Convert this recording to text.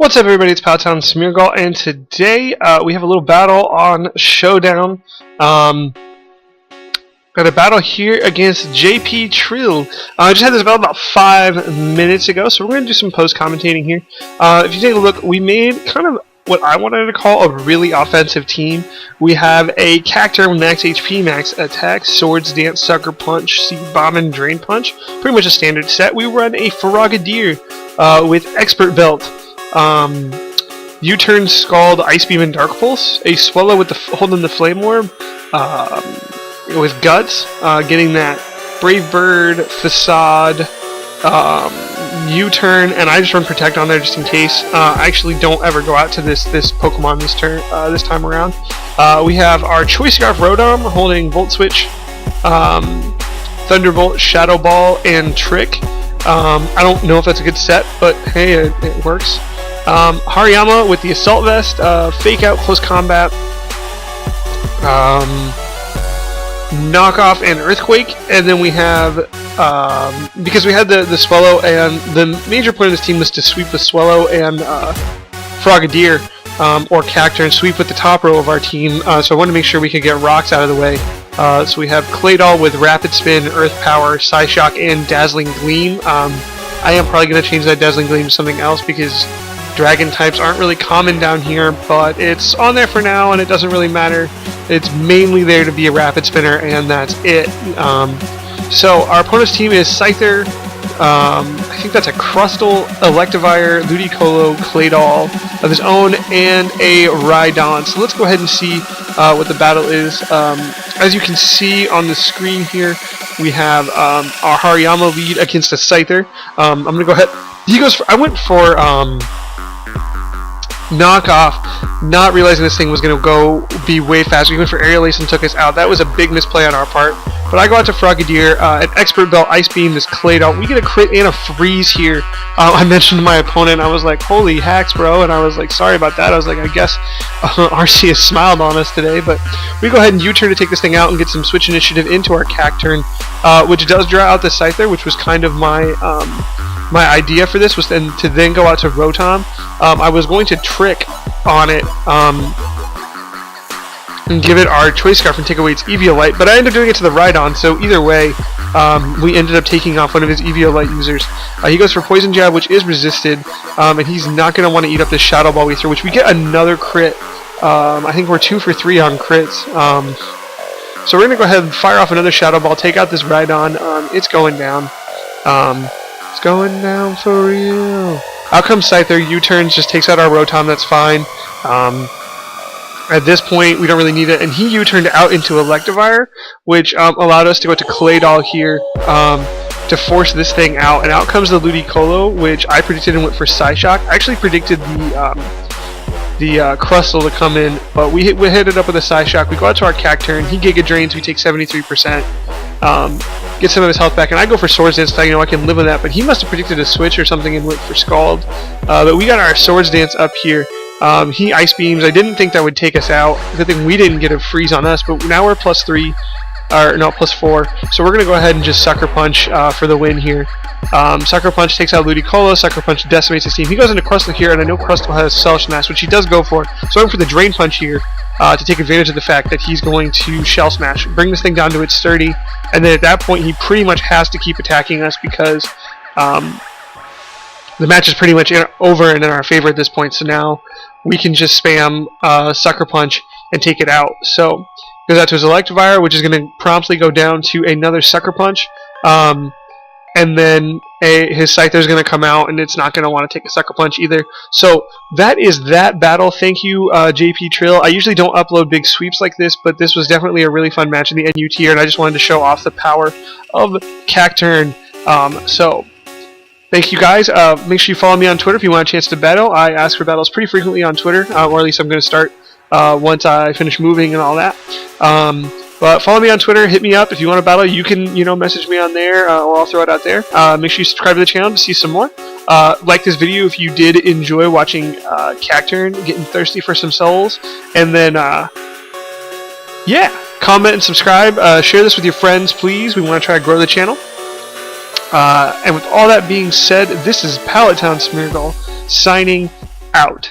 What's up, everybody? It's Pallet Town Smeargle, and today we have a little battle on Showdown. Got a battle here against JpTrill. I just had this battle about 5 minutes ago, so we're going to do some post-commentating here. If you take a look, we made kind of what I wanted to call a really offensive team. We have a Cacturn with max HP, max attack, Swords Dance, Sucker Punch, Seed Bomb, and Drain Punch. Pretty much a standard set. We run a Frogadier with Expert Belt. U-Turn, Scald, Ice Beam, and Dark Pulse. A Swallow with holding the Flame Orb, with Guts, getting that Brave Bird, Facade, U-Turn, and I just run Protect on there just in case. I actually don't ever go out to this Pokemon this time around. We have our Choice Scarf Rotom holding Volt Switch, Thunderbolt, Shadow Ball, and Trick. I don't know if that's a good set, but hey, it works. Hariyama with the Assault Vest, Fake Out, Close Combat, Knockoff, and Earthquake. And then we have, because we had the Swallow, and the major point of this team was to sweep the Swallow and Frogadier, or Cacturn, and sweep with the top row of our team, so I wanted to make sure we could get rocks out of the way. So we have Claydol with Rapid Spin, Earth Power, Psyshock, and Dazzling Gleam. I am probably going to change that Dazzling Gleam to something else because Dragon types aren't really common down here, but it's on there for now and it doesn't really matter. It's mainly there to be a Rapid Spinner, and that's it. So our opponent's team is Scyther, I think that's a Crustle, Electivire, Ludicolo, Claydol of his own, and a Rhydon. So let's go ahead and see what the battle is. As you can see on the screen here, we have our Hariyama lead against a Scyther. I'm going to go ahead. I went for Knockoff, not realizing this thing was going to be way faster. We went for Aerial Ace and took us out. That was a big misplay on our part. But I go out to Frogadier, an Expert Belt, Ice Beam, this Claydol. We get a crit and a freeze here. I mentioned to my opponent, I was like, holy hacks, bro. And I was like, sorry about that. I was like, I guess RC has smiled on us today. But we go ahead and U-turn to take this thing out and get some switch initiative into our Cacturn, which does draw out the Scyther, which was kind of my idea for this, was to then go out to Rotom. I was going to Trick on it, and give it our Choice Scarf and take away its Eviolite, but I ended up doing it to the Rhydon, so either way, we ended up taking off one of his Eviolite users. He goes for Poison Jab, which is resisted, and he's not going to want to eat up this Shadow Ball we threw, which we get another crit. I think we're 2 for 3 on crits. So we're going to go ahead and fire off another Shadow Ball, take out this Rhydon. It's going down. It's going down for real. Out comes Scyther, U-turns, just takes out our Rotom, that's fine. At this point, we don't really need it, and he U-turned out into Electivire, which allowed us to go to Claydol here to force this thing out, and out comes the Ludicolo, which I predicted and went for Psyshock. I actually predicted the Crustle to come in, but we hit it up with a Psyshock. We go out to our Cacturn, he Giga Drains, we take 73%, get some of his health back, and I go for Swords Dance, so I can live with that, but he must have predicted a switch or something and went for Scald. But we got our Swords Dance up here. He Ice Beams. I didn't think that would take us out. Good thing we didn't get a freeze on us, but now we're +3, or no, +4. So we're going to go ahead and just Sucker Punch for the win here. Sucker Punch takes out Ludicolo, Sucker Punch decimates his team. He goes into Crustle here, and I know Crustle has Cell Smash, which he does go for. So I'm for the Drain Punch here to take advantage of the fact that he's going to Shell Smash, bring this thing down to its 30, and then at that point he pretty much has to keep attacking us because the match is pretty much over and in our favor at this point, so now we can just spam Sucker Punch and take it out. So goes out to his Electivire, which is going to promptly go down to another Sucker Punch, and then his Scyther is going to come out, and it's not going to want to take a Sucker Punch either. So that is that battle. Thank you, JpTrill. I usually don't upload big sweeps like this, but this was definitely a really fun match in the NU tier, and I just wanted to show off the power of Cacturn. So thank you guys. Make sure you follow me on Twitter if you want a chance to battle. I ask for battles pretty frequently on Twitter, or at least I'm going to start once I finish moving and all that. But follow me on Twitter, hit me up if you want to battle. You can, message me on there, or I'll throw it out there. Make sure you subscribe to the channel to see some more. Like this video if you did enjoy watching Cacturn getting thirsty for some souls. And then, yeah, comment and subscribe. Share this with your friends, please. We want to try to grow the channel. And with all that being said, this is Pallet Town Smeargle signing out.